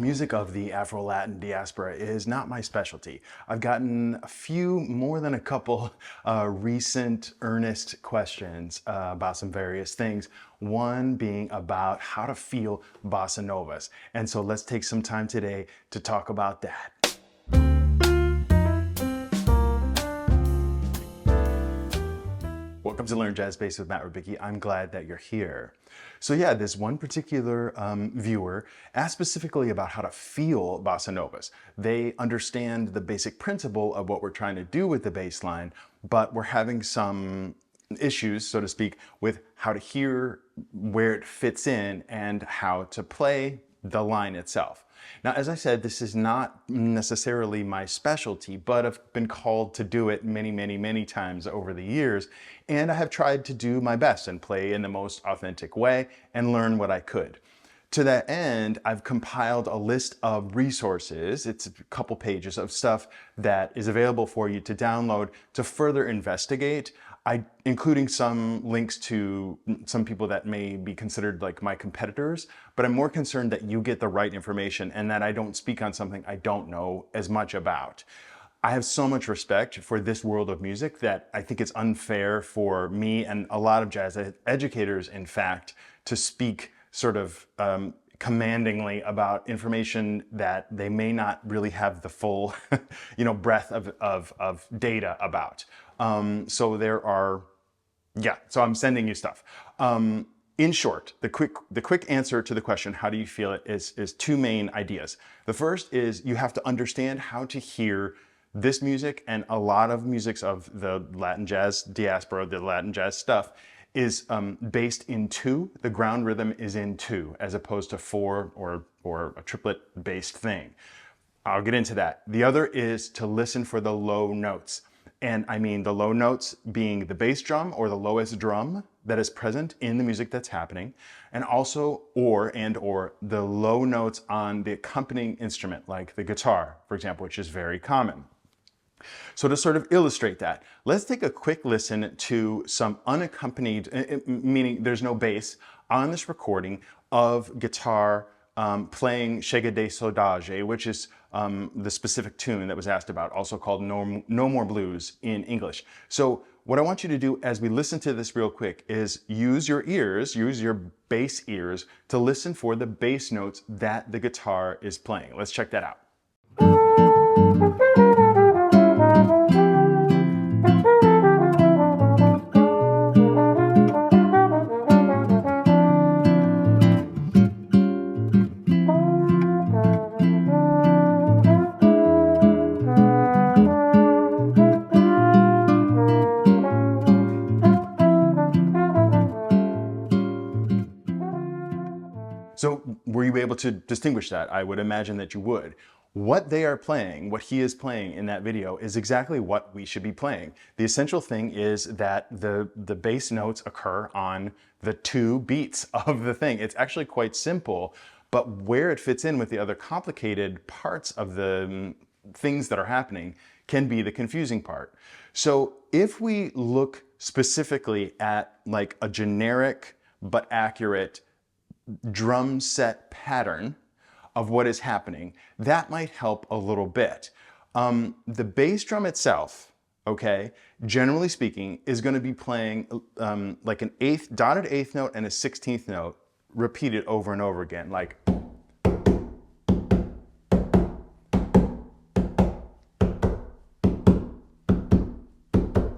music of the Afro-Latin diaspora is not my specialty. I've gotten more than a couple recent earnest questions about some various things. One being about how to feel bossa novas. And so let's take some time today to talk about that. Welcome to Learn Jazz Bass with Matt Rubicki. I'm glad that you're here. So yeah, this one particular viewer asked specifically about how to feel bossa novas. They understand the basic principle of what we're trying to do with the bass line, but we're having some issues, so to speak, with how to hear where it fits in and how to play the line itself. Now, as I said, this is not necessarily my specialty, but I've been called to do it many times over the years, and I have tried to do my best and play in the most authentic way and learn what I could. To that end, I've compiled a list of resources. It's a couple pages of stuff that is available for you to download to further investigate, including some links to some people that may be considered like my competitors, but I'm more concerned that you get the right information and that I don't speak on something I don't know as much about. I have so much respect for this world of music that I think it's unfair for me and a lot of jazz educators, in fact, to speak sort of commandingly about information that they may not really have the full breadth of data about. So I'm sending you stuff. In short, the quick answer to the question, how do you feel it, is two main ideas. The first is you have to understand how to hear this music, and a lot of musics of the Latin jazz diaspora, the Latin jazz stuff, is based in 2. The ground rhythm is in 2, as opposed to 4 or a triplet-based thing. I'll get into that. The other is to listen for the low notes. And I mean the low notes being the bass drum or the lowest drum that is present in the music that's happening, and also or the low notes on the accompanying instrument, like the guitar, for example, which is very common. So to sort of illustrate that, let's take a quick listen to some unaccompanied, meaning there's no bass, on this recording of guitar playing Chega de Saudade, which is the specific tune that was asked about, also called No More Blues in English. So what I want you to do as we listen to this real quick is use your bass ears to listen for the bass notes that the guitar is playing. Let's check that out. So were you able to distinguish that? I would imagine that you would. What they are playing, what he is playing in that video, is exactly what we should be playing. The essential thing is that the bass notes occur on the 2 beats of the thing. It's actually quite simple, but where it fits in with the other complicated parts of the things that are happening can be the confusing part. So if we look specifically at like a generic but accurate drum set pattern of what is happening, that might help a little bit. The bass drum itself, okay, generally speaking, is going to be playing like an dotted eighth note and a 16th note repeated over and over again, like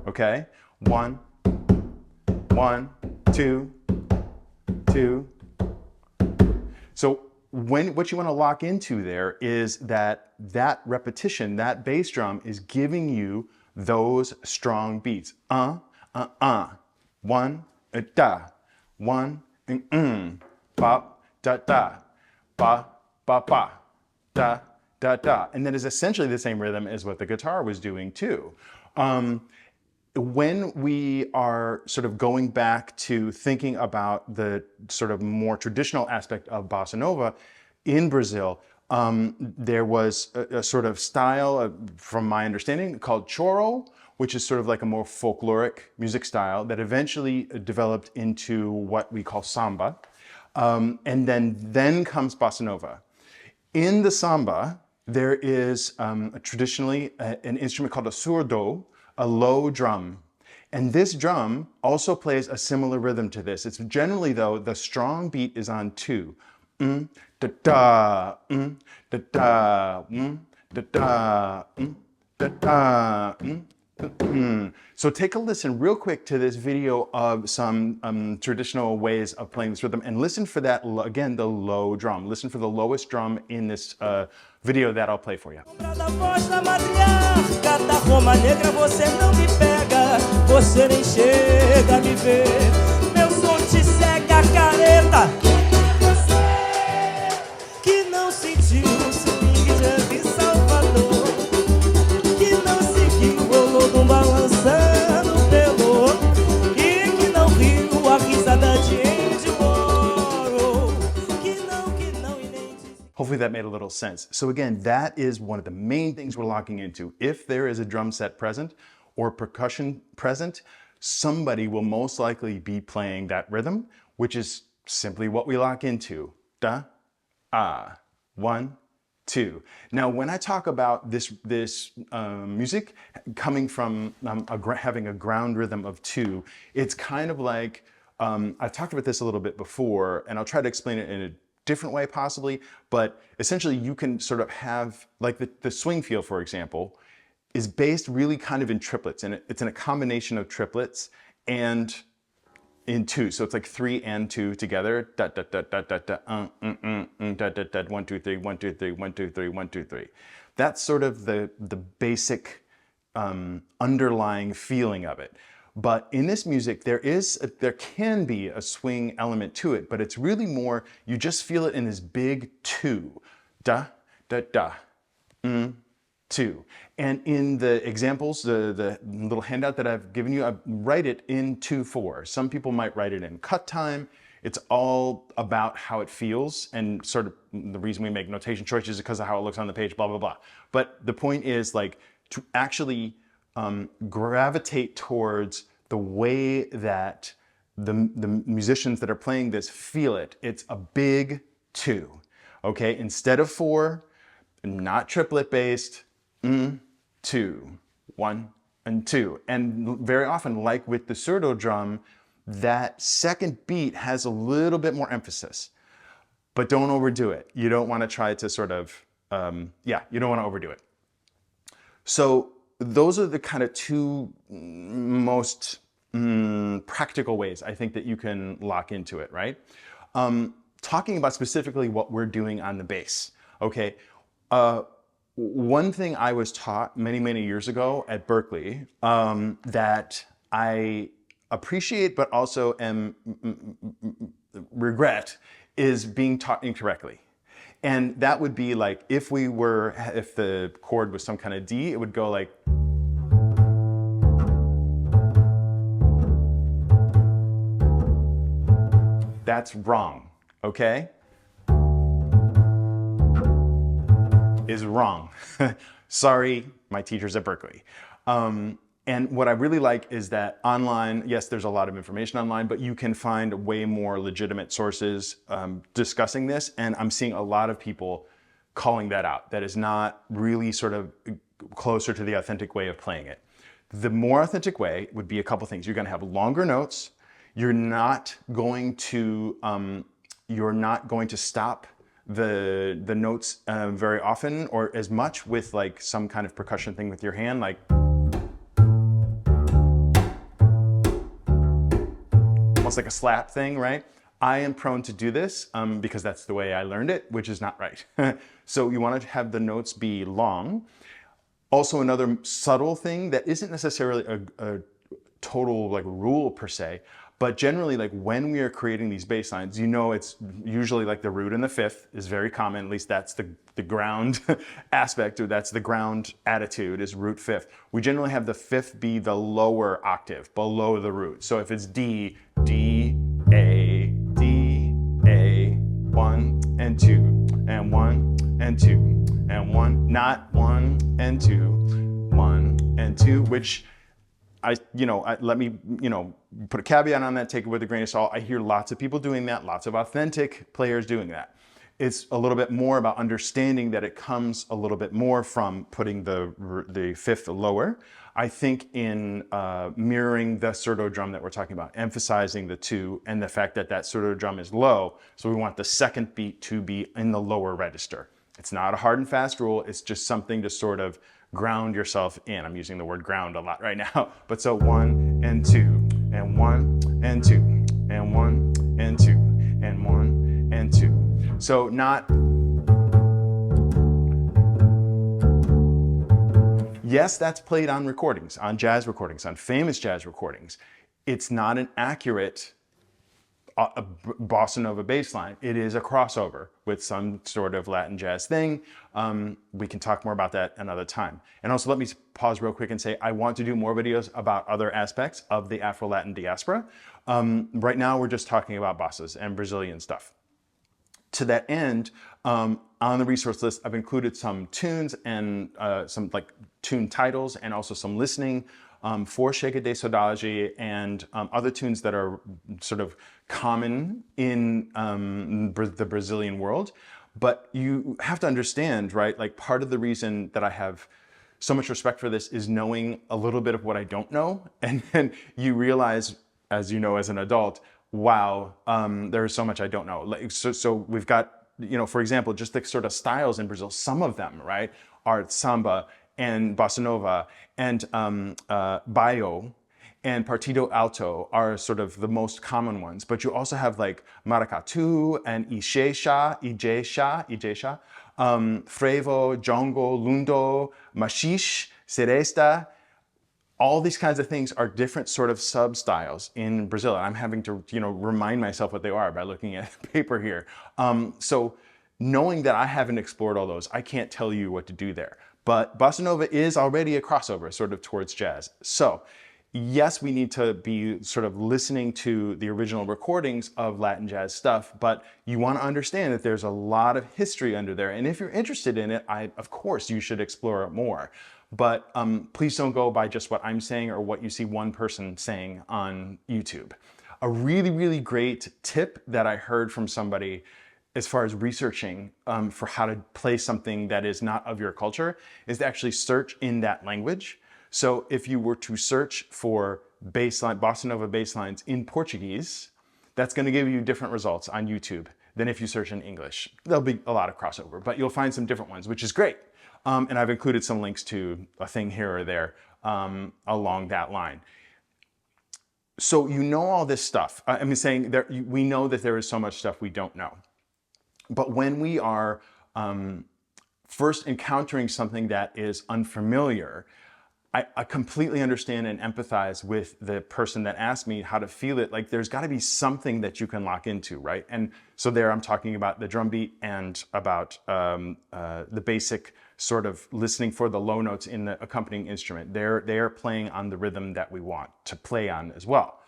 okay, 1, 1, 2, 2. So what you want to lock into there is that repetition, that bass drum is giving you those strong beats. 1, da, 1, ba, da, da, ba, ba, ba, da, da, da. And that is essentially the same rhythm as what the guitar was doing too. When we are sort of going back to thinking about the sort of more traditional aspect of bossa nova in Brazil, there was a sort of style, from my understanding, called choro, which is sort of like a more folkloric music style that eventually developed into what we call samba. And then comes bossa nova. In the samba, there is traditionally an instrument called a surdo, a low drum. And this drum also plays a similar rhythm to this. It's generally, though, the strong beat is on 2. Da da, da da, da da, da da. So take a listen real quick to this video of some traditional ways of playing this rhythm and listen for that, again, the low drum. Listen for the lowest drum in this video that I'll play for you. Você nem chega a me ver, meu som te cega a careta. Você que não sentiu o swing de Salvador, que não seguiu o lodo balançando pelo, e que não riu a risada de Andy Warhol, que não e nem disse. Hopefully that made a little sense. So again, that is one of the main things we're locking into. If there is a drum set present, or percussion present, somebody will most likely be playing that rhythm, which is simply what we lock into. Da, ah, 1, 2. Now, when I talk about this music coming from having a ground rhythm of 2, it's kind of like, I've talked about this a little bit before, and I'll try to explain it in a different way possibly, but essentially you can sort of have, like the swing feel, for example, is based really kind of in triplets, and it's in a combination of triplets and in 2. So it's like 3 and 2 together. Da da da da da da da da da 1 2 3 1 2 3 1 2 3 1 2 3. That's sort of the basic underlying feeling of it. But in this music, there can be a swing element to it, but it's really more, you just feel it in this big 2. Da da da. 2. And in the examples, the little handout that I've given you, I write it in 2/4. Some people might write it in cut time. It's all about how it feels, and sort of the reason we make notation choices is because of how it looks on the page, blah, blah, blah. But the point is, like, to actually gravitate towards the way that the musicians that are playing this feel it. It's a big 2, okay? Instead of 4, not triplet based, 2, 1 and 2. And very often, like with the surdo drum, that second beat has a little bit more emphasis, but don't overdo it. You don't want to try to sort of, you don't want to overdo it. So those are the kind of 2 most practical ways I think that you can lock into it, right? Talking about specifically what we're doing on the bass, okay? One thing I was taught many, many years ago at Berkeley that I appreciate but also regret is being taught incorrectly. And that would be like if the chord was some kind of D, it would go like, that's wrong, okay? Is wrong. Sorry, my teachers at Berkeley. And what I really like is that online, yes, there's a lot of information online, but you can find way more legitimate sources discussing this. And I'm seeing a lot of people calling that out. That is not really sort of closer to the authentic way of playing it. The more authentic way would be a couple things. You're going to have longer notes. You're not going to stop the notes very often or as much with like some kind of percussion thing with your hand, like almost like a slap thing, right? I am prone to do this because that's the way I learned it, which is not right. So you want to have the notes be long. Also, another subtle thing that isn't necessarily a total like rule per se, but generally, like when we are creating these bass lines, you know, it's usually like the root and the fifth is very common. At least that's the ground aspect, or that's the ground attitude is root fifth. We generally have the fifth be the lower octave below the root. So if it's D, D, A, 1 and 2, and 1 and 2, and 1, not 1 and 2, 1 and 2, which let me put a caveat on that, take it with a grain of salt. I hear lots of people doing that, lots of authentic players doing that. it's a little bit more about understanding that it comes a little bit more from putting the fifth lower. I think in mirroring the surdo drum that we're talking about, emphasizing the two and the fact that that surdo drum is low, so we want the second beat to be in the lower register. It's not a hard and fast rule, it's just something to sort of ground yourself in. I'm using the word ground a lot right now, but so 1 and 2, and 1 and 2, and 1 and 2, and 1 and 2. So not, yes, that's played on recordings, on jazz recordings, on famous jazz recordings. It's not an accurate bossa nova bass line. It is a crossover with some sort of Latin jazz thing. We can talk more about that another time. And also let me pause real quick and say, I want to do more videos about other aspects of the Afro-Latin diaspora. Right now, we're just talking about bossas and Brazilian stuff. To that end, on the resource list, I've included some tunes and some like tune titles and also some listening for Chega de Saudade and other tunes that are sort of common in the Brazilian world. But you have to understand, right? Like part of the reason that I have so much respect for this is knowing a little bit of what I don't know. And then you realize, as you know, as an adult, wow, there is so much I don't know. Like, so we've got, you know, for example, just the sort of styles in Brazil, some of them, right, are samba and bossa nova and baio and partido alto are sort of the most common ones. But you also have like maracatu and ijesha, frevo, jongo, lundo, machixe, seresta. All these kinds of things are different sort of sub-styles in Brazil. And I'm having to, you know, remind myself what they are by looking at the paper here. So knowing that I haven't explored all those, I can't tell you what to do there. But bossa nova is already a crossover sort of towards jazz. So yes, we need to be sort of listening to the original recordings of Latin jazz stuff, but you want to understand that there's a lot of history under there. And if you're interested in it, of course, you should explore it more. But please don't go by just what I'm saying or what you see one person saying on YouTube. A really, really great tip that I heard from somebody as far as researching for how to play something that is not of your culture is to actually search in that language. So if you were to search for bossa nova bass lines in Portuguese, that's going to give you different results on YouTube than if you search in English. There'll be a lot of crossover, but you'll find some different ones, which is great. And I've included some links to a thing here or there along that line. So you know all this stuff. I'm saying we know that there is so much stuff we don't know. But when we are first encountering something that is unfamiliar, I completely understand and empathize with the person that asked me how to feel it. Like there's got to be something that you can lock into, right? And so there I'm talking about the drum beat and about the basic sort of listening for the low notes in the accompanying instrument. They're playing on the rhythm that we want to play on as well.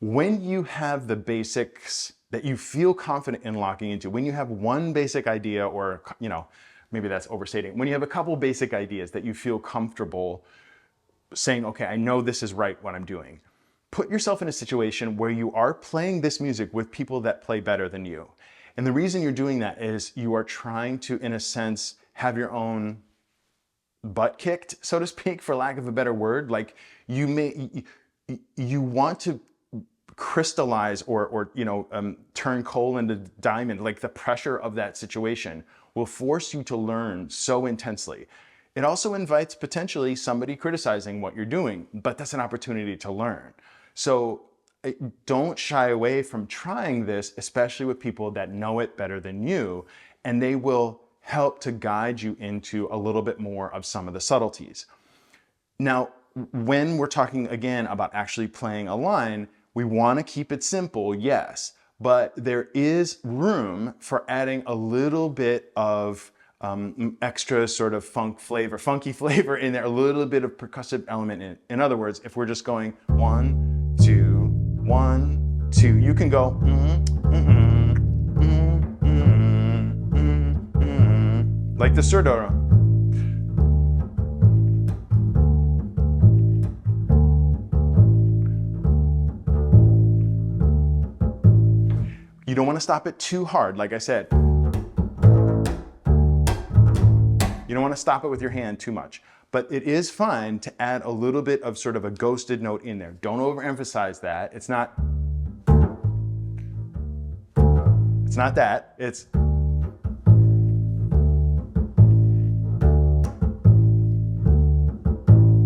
When you have the basics that you feel confident in locking into, when you have one basic idea or, you know, maybe that's overstating, when you have a couple basic ideas that you feel comfortable saying, okay, I know this is right what I'm doing, put yourself in a situation where you are playing this music with people that play better than you. And the reason you're doing that is you are trying to, in a sense, have your own butt kicked, so to speak, for lack of a better word. Like you want to crystallize or you know, turn coal into diamond. Like the pressure of that situation will force you to learn so intensely. It also invites potentially somebody criticizing what you're doing, but that's an opportunity to learn. So don't shy away from trying this, especially with people that know it better than you, and they will help to guide you into a little bit more of some of the subtleties. Now, when we're talking again about actually playing a line, we want to keep it simple, yes, but there is room for adding a little bit of extra sort of funky flavor in there, a little bit of percussive element in it. In other words, if we're just going 1, 2, 1, 2, you can go like the surdo. You don't want to stop it too hard, like I said. don't want to stop it with your hand too much. But it is fine to add a little bit of sort of a ghosted note in there. Don't overemphasize that. It's not that. It's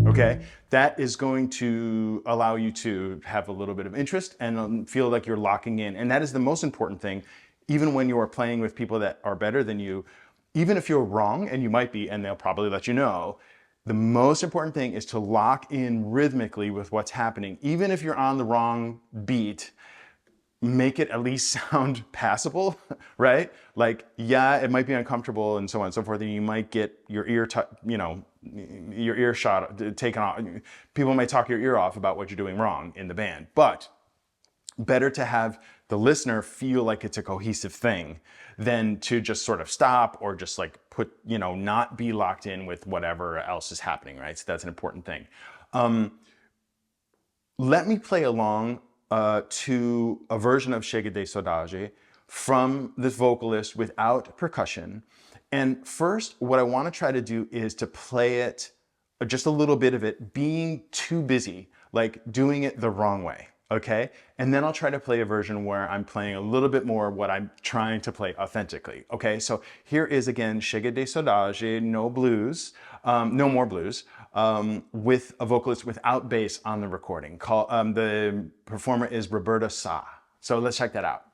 okay. That is going to allow you to have a little bit of interest and feel like you're locking in. And that is the most important thing, even when you are playing with people that are better than you. Even if you're wrong, and you might be, and they'll probably let you know, the most important thing is to lock in rhythmically with what's happening. Even if you're on the wrong beat, make it at least sound passable, right? Like, yeah, it might be uncomfortable and so on and so forth, and you might get your ear, your ear shot taken off. People might talk your ear off about what you're doing wrong in the band, but better to have the listener feel like it's a cohesive thing than to just sort of stop or just like put, not be locked in with whatever else is happening, right? So that's an important thing. Let me play along to a version of Chega de Saudade from this vocalist without percussion. And first, what I want to try to do is to play it, just a little bit of it, being too busy, like doing it the wrong way, okay? And then I'll try to play a version where I'm playing a little bit more what I'm trying to play authentically, okay? So here is again Chega de Saudade, no blues, no more blues, with a vocalist without bass on the recording. The performer is Roberta Sá. So let's check that out.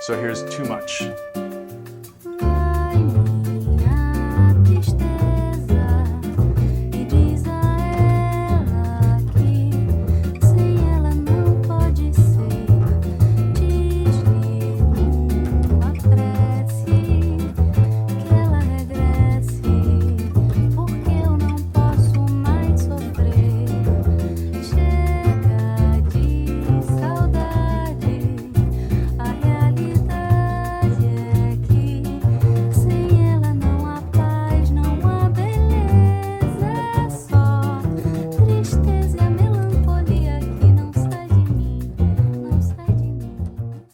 So here's Too Much.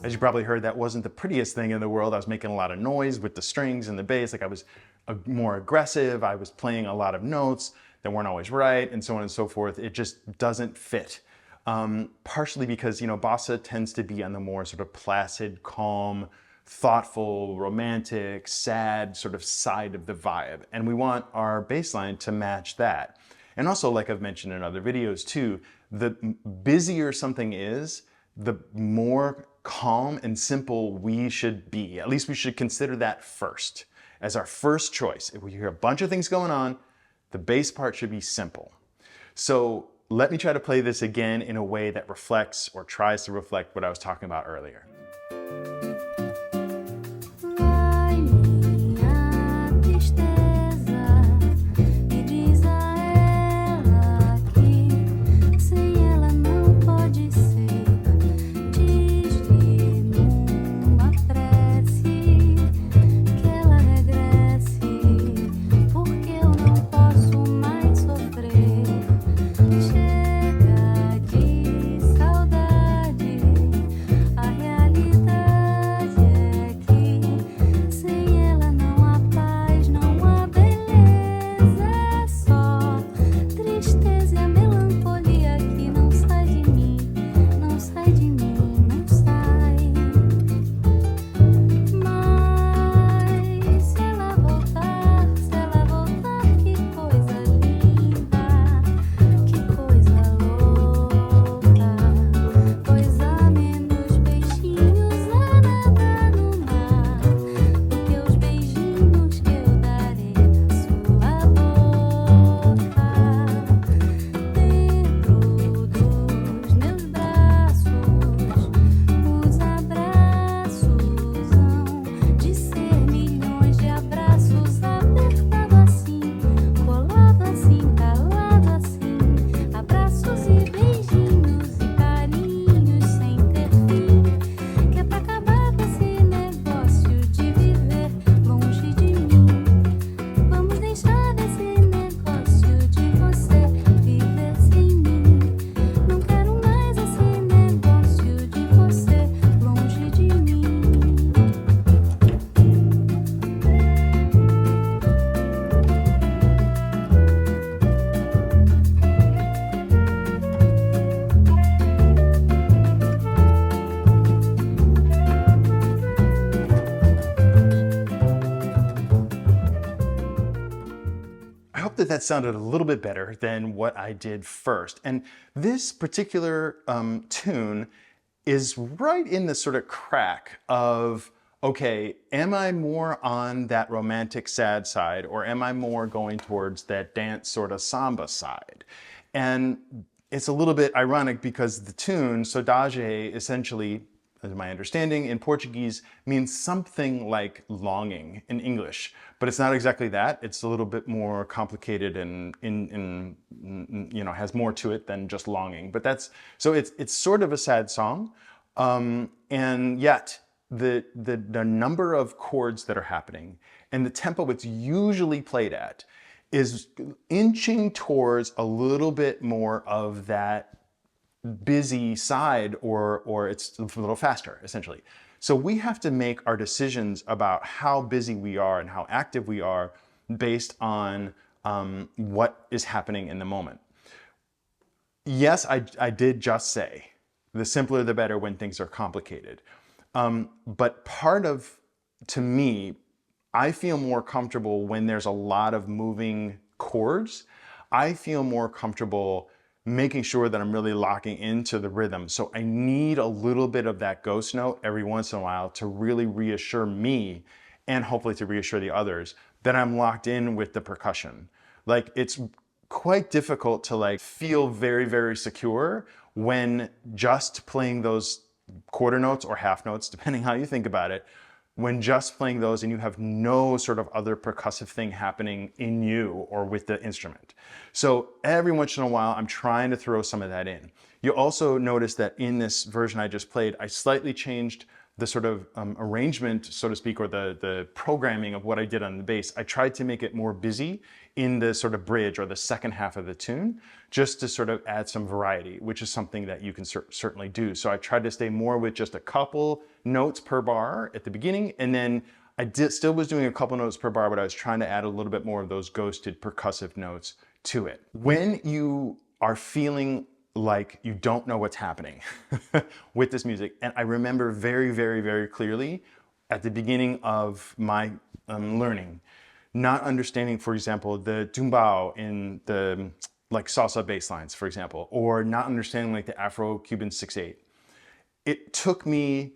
As you probably heard, that wasn't the prettiest thing in the world. I was making a lot of noise with the strings and the bass. Like I was more aggressive. I was playing a lot of notes that weren't always right and so on and so forth. It just doesn't fit. Partially because, bossa tends to be on the more sort of placid, calm, thoughtful, romantic, sad sort of side of the vibe. And we want our bass line to match that. And also, like I've mentioned in other videos too, the busier something is, the more calm and simple we should be. At least we should consider that first as our first choice. If we hear a bunch of things going on, the bass part should be simple. So let me try to play this again in a way that reflects or tries to reflect what I was talking about earlier. Chega de saudade, a realidade that that sounded a little bit better than what I did first. And this particular tune is right in the sort of crack of, okay, am I more on that romantic sad side, or am I more going towards that dance sort of samba side? And it's a little bit ironic because the tune, Saudade, essentially, as my understanding, in Portuguese means something like longing in English, but it's not exactly that. It's a little bit more complicated and you know, has more to it than just longing. But that's, so it's sort of a sad song, and yet the number of chords that are happening and the tempo it's usually played at is inching towards a little bit more of that busy side, or it's a little faster, essentially. So we have to make our decisions about how busy we are and how active we are based on what is happening in the moment. Yes, I did just say, the simpler the better when things are complicated. But part of, to me, I feel more comfortable when there's a lot of moving chords. I feel more comfortable making sure that I'm really locking into the rhythm. So I need a little bit of that ghost note every once in a while to really reassure me, and hopefully to reassure the others, that I'm locked in with the percussion. Like, it's quite difficult to like feel very, very secure when just playing those quarter notes or half notes, depending how you think about it, when just playing those and you have no sort of other percussive thing happening in you or with the instrument. So every once in a while, I'm trying to throw some of that in. You'll also notice that in this version I just played, I slightly changed the sort of arrangement, so to speak, or the programming of what I did on the bass. I tried to make it more busy in the sort of bridge or the second half of the tune, just to sort of add some variety, which is something that you can certainly do. So I tried to stay more with just a couple notes per bar at the beginning, and then I still was doing a couple notes per bar, but I was trying to add a little bit more of those ghosted percussive notes to it. When you are feeling like you don't know what's happening with this music, and I remember very, very, very clearly at the beginning of my learning, not understanding, for example, the tumbao in the like salsa bass lines, for example, or not understanding like the Afro-Cuban 6/8. It took me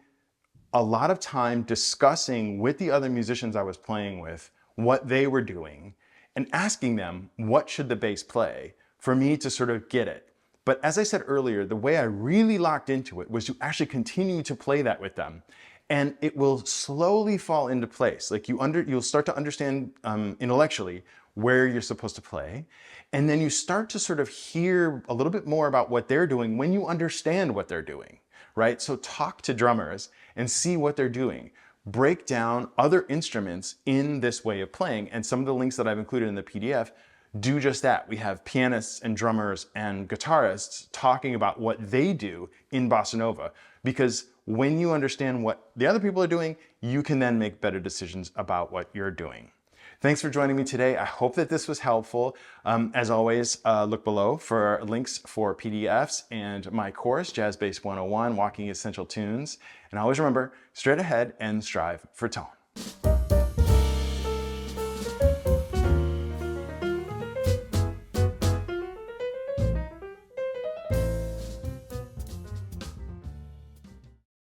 a lot of time discussing with the other musicians I was playing with what they were doing and asking them what should the bass play for me to sort of get it. But as I said earlier, the way I really locked into it was to actually continue to play that with them. And it will slowly fall into place. Like you'll start to understand intellectually where you're supposed to play. And then you start to sort of hear a little bit more about what they're doing when you understand what they're doing, right? So talk to drummers and see what they're doing. Break down other instruments in this way of playing. And some of the links that I've included in the PDF do just that. We have pianists and drummers and guitarists talking about what they do in Bossa Nova, because when you understand what the other people are doing, you can then make better decisions about what you're doing. Thanks for joining me today. I hope that this was helpful. As always, look below for links for PDFs and my course, Jazz Bass 101, Walking Essential Tunes. And always remember, straight ahead and strive for tone.